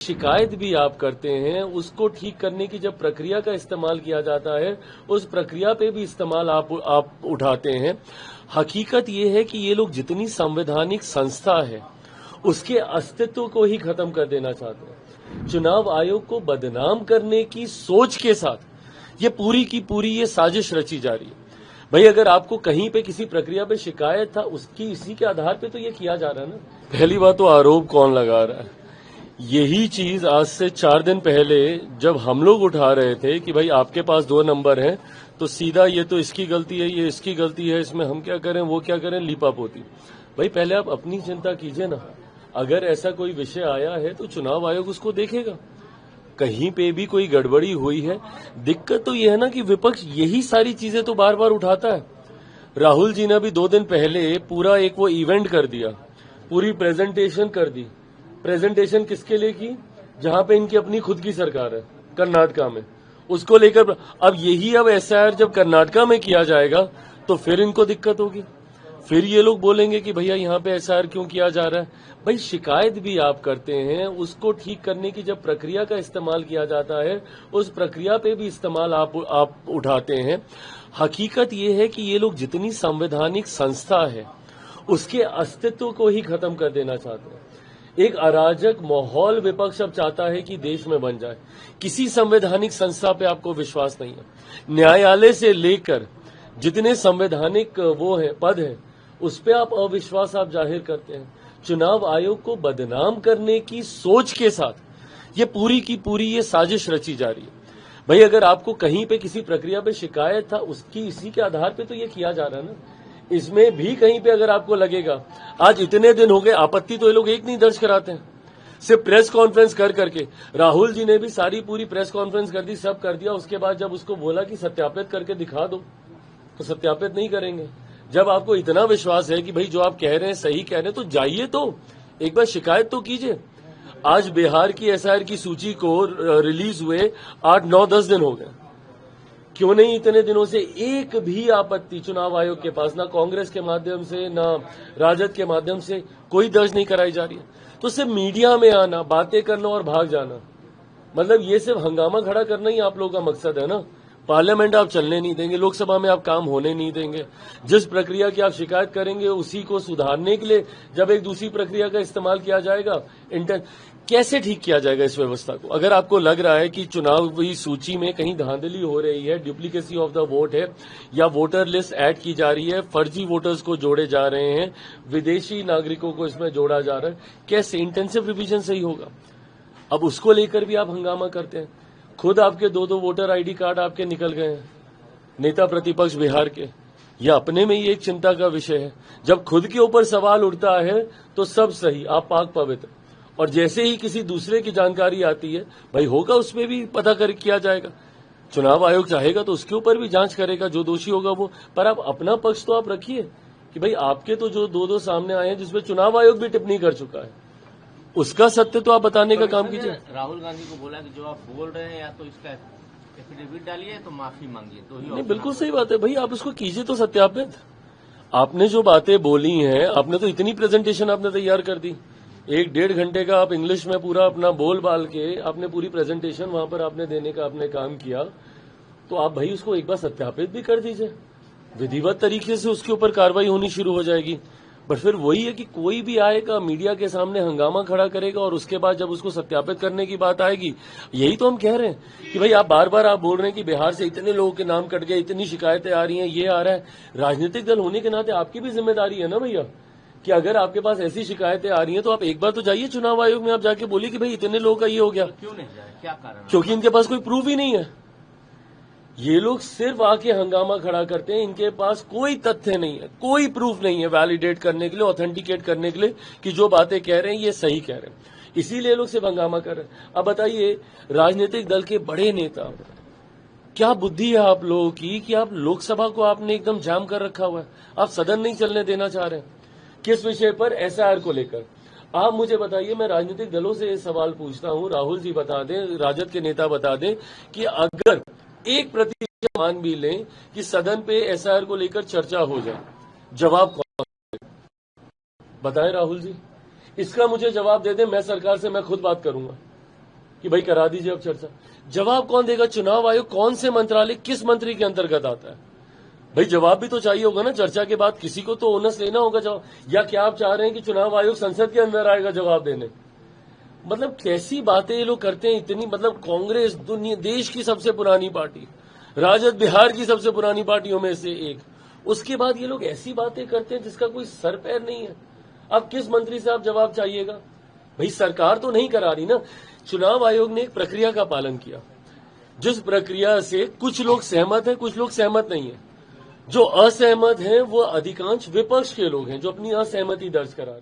शिकायत भी आप करते हैं, उसको ठीक करने की जब प्रक्रिया का इस्तेमाल किया जाता है, उस प्रक्रिया पे भी इस्तेमाल आप उठाते हैं। हकीकत ये है कि ये लोग जितनी संवैधानिक संस्था है, उसके अस्तित्व को ही खत्म कर देना चाहते हैं। चुनाव आयोग को बदनाम करने की सोच के साथ ये पूरी की पूरी ये साजिश रची जा रही है। भाई अगर आपको कहीं पे किसी प्रक्रिया पे शिकायत था, उसकी इसी के आधार पे तो ये किया जा रहा है ना। पहली बात तो आरोप कौन लगा रहा है, यही चीज आज से 4 दिन पहले जब हम लोग उठा रहे थे कि भाई आपके पास 2 नंबर हैं, तो सीधा ये तो इसकी गलती है, ये इसकी गलती है, इसमें हम क्या करें वो क्या करें, लीपापोती। भाई पहले आप अपनी चिंता कीजिए ना। अगर ऐसा कोई विषय आया है तो चुनाव आयोग उसको देखेगा, कहीं पे भी कोई गड़बड़ी हुई है। दिक्कत तो यह है ना कि विपक्ष यही सारी चीजें तो बार बार उठाता है। राहुल जी ने अभी 2 दिन पहले पूरा एक वो इवेंट कर दिया, पूरी प्रेजेंटेशन कर दी। प्रेजेंटेशन किसके लिए की, जहां पे इनकी अपनी खुद की सरकार है कर्नाटका में, उसको लेकर। अब यही अब एसआईआर जब कर्नाटका में किया जाएगा तो फिर इनको दिक्कत होगी, फिर ये लोग बोलेंगे कि भैया यहाँ पे एसआईआर क्यों किया जा रहा है। भाई शिकायत भी आप करते हैं, उसको ठीक करने की जब प्रक्रिया का इस्तेमाल किया जाता है, उस प्रक्रिया पे भी इस्तेमाल आप उठाते हैं। हकीकत ये है कि ये लोग जितनी संवैधानिक संस्था है, उसके अस्तित्व को ही खत्म कर देना चाहते हैं। एक अराजक माहौल विपक्ष अब चाहता है कि देश में बन जाए। किसी संवैधानिक संस्था पे आपको विश्वास नहीं है। न्यायालय से लेकर जितने संवैधानिक वो है पद है, उस पे आप अविश्वास आप जाहिर करते हैं। चुनाव आयोग को बदनाम करने की सोच के साथ ये पूरी की पूरी ये साजिश रची जा रही है। भाई अगर आपको कहीं पे किसी प्रक्रिया पे शिकायत था, उसकी इसी के आधार पे तो ये किया जा रहा है ना। इसमें भी कहीं पे अगर आपको लगेगा, आज इतने दिन हो गए, आपत्ति तो ये लोग एक नहीं दर्ज कराते हैं, सिर्फ प्रेस कॉन्फ्रेंस कर करके। राहुल जी ने भी सारी पूरी प्रेस कॉन्फ्रेंस कर दी, सब कर दिया। उसके बाद जब उसको बोला कि सत्यापित करके दिखा दो, तो सत्यापित नहीं करेंगे। जब आपको इतना विश्वास है कि भाई जो आप कह रहे हैं सही कह रहे हैं, तो जाइए तो एक बार शिकायत तो कीजिए। आज बिहार की एसआईआर की सूची को रिलीज हुए 8-9-10 दिन हो गए, क्यों नहीं इतने दिनों से एक भी आपत्ति चुनाव आयोग के पास, ना कांग्रेस के माध्यम से ना राजद के माध्यम से कोई दर्ज नहीं कराई जा रही है। तो सिर्फ मीडिया में आना, बातें करना और भाग जाना, मतलब ये सिर्फ हंगामा खड़ा करना ही आप लोगों का मकसद है ना। पार्लियामेंट आप चलने नहीं देंगे, लोकसभा में आप काम होने नहीं देंगे। जिस प्रक्रिया की आप शिकायत करेंगे उसी को सुधारने के लिए जब एक दूसरी प्रक्रिया का इस्तेमाल किया जाएगा, कैसे ठीक किया जाएगा इस व्यवस्था को। अगर आपको लग रहा है कि चुनावी सूची में कहीं धांधली हो रही है, डुप्लीकेसी ऑफ द वोट है, या वोटर लिस्ट ऐड की जा रही है, फर्जी वोटर्स को जोड़े जा रहे हैं, विदेशी नागरिकों को इसमें जोड़ा जा रहा है, कैसे इंटेंसिव रिवीजन सही होगा। अब उसको लेकर भी आप हंगामा करते हैं। खुद आपके 2-2 वोटर आईडी कार्ड आपके निकल गए हैं, नेता प्रतिपक्ष बिहार के। यह अपने में ही एक चिंता का विषय है। जब खुद के ऊपर सवाल उठता है तो सब सही, आप पाक पवित्र, और जैसे ही किसी दूसरे की जानकारी आती है, भाई होगा उसमें भी पता कर किया जाएगा। चुनाव आयोग चाहेगा तो उसके ऊपर भी जांच करेगा, जो दोषी होगा वो। पर आप अपना पक्ष तो आप रखिए कि भाई आपके तो जो 2-2 सामने आए हैं, जिसमें चुनाव आयोग भी टिप्पणी कर चुका है, उसका सत्य तो आप बताने का काम कीजिए। राहुल गांधी को बोला कि जो आप बोल रहे हैं या तो इसका एफिडेविट डालिए तो माफी मांगिए, तो ही। नहीं, बिल्कुल सही बात है भाई, आप उसको कीजिए तो सत्यापित। आपने जो बातें बोली हैं, आपने तो इतनी प्रेजेंटेशन आपने तैयार कर दी, 1-1.5 घंटे का आप इंग्लिश में पूरा अपना बोल बाल के आपने पूरी प्रेजेंटेशन वहां पर आपने देने का आपने काम किया। तो आप भाई उसको एक बार सत्यापित भी कर दीजिए, विधिवत तरीके से उसके ऊपर कार्रवाई होनी शुरू हो जाएगी। बट फिर वही है कि कोई भी आएगा मीडिया के सामने हंगामा खड़ा करेगा, और उसके बाद जब उसको सत्यापित करने की बात आएगी, यही तो हम कह रहे हैं कि भाई आप बार बार आप बोल रहे हैं कि बिहार से इतने लोगों के नाम कट गए, इतनी शिकायतें आ रही हैं, ये आ रहा है। राजनीतिक दल होने के नाते आपकी भी जिम्मेदारी है ना भैया, कि अगर आपके पास ऐसी शिकायतें आ रही हैं तो आप एक बार तो जाइए चुनाव आयोग में, आप जाके बोलिए कि भाई इतने लोगों का ये हो गया। क्यों नहीं जाए, क्या कारण? क्योंकि इनके पास कोई प्रूफ ही नहीं है। ये लोग सिर्फ आके हंगामा खड़ा करते हैं, इनके पास कोई तथ्य नहीं है, कोई प्रूफ नहीं है वैलिडेट करने के लिए, ऑथेंटिकेट करने के लिए कि जो बातें कह रहे हैं ये सही कह रहे हैं। इसीलिए लोग सिर्फ हंगामा कर रहे हैं। अब बताइए, राजनीतिक दल के बड़े नेता, क्या बुद्धि है आप लोगों की कि आप लोकसभा को आपने एकदम जाम कर रखा हुआ है, आप सदन नहीं चलने देना चाह रहे हैं। किस विषय पर? एसआईआर को लेकर। आप मुझे बताइए, मैं राजनीतिक दलों से ये सवाल पूछता हूं, राहुल जी बता दें, राजद के नेता बता दें कि अगर 1% मान भी लें कि सदन पे एसआईआर को लेकर चर्चा हो जाए, जवाब कौन बताएं? राहुल जी इसका मुझे जवाब दे दें, मैं सरकार से मैं खुद बात करूंगा। कि भाई करा दीजिए अब चर्चा। जवाब कौन देगा? चुनाव आयोग कौन से मंत्रालय किस मंत्री के अंतर्गत आता है? भाई जवाब भी तो चाहिए होगा ना। चर्चा के बाद किसी को तो ओनस लेना होगा जवाब। या क्या आप चाह रहे हैं कि चुनाव आयोग संसद के अंदर आएगा जवाब देने? मतलब कैसी बातें ये लोग करते हैं इतनी। मतलब कांग्रेस दुनिया देश की सबसे पुरानी पार्टी, राजद बिहार की सबसे पुरानी पार्टियों में से एक, उसके बाद ये लोग ऐसी बातें करते हैं जिसका कोई सर पैर नहीं है। अब किस मंत्री से आप जवाब चाहिएगा? भाई सरकार तो नहीं करा रही ना। चुनाव आयोग ने एक प्रक्रिया का पालन किया, जिस प्रक्रिया से कुछ लोग सहमत हैं, कुछ लोग सहमत नहीं है। जो असहमत हैं वो अधिकांश विपक्ष के लोग हैं जो अपनी असहमति दर्ज करा रहे हैं।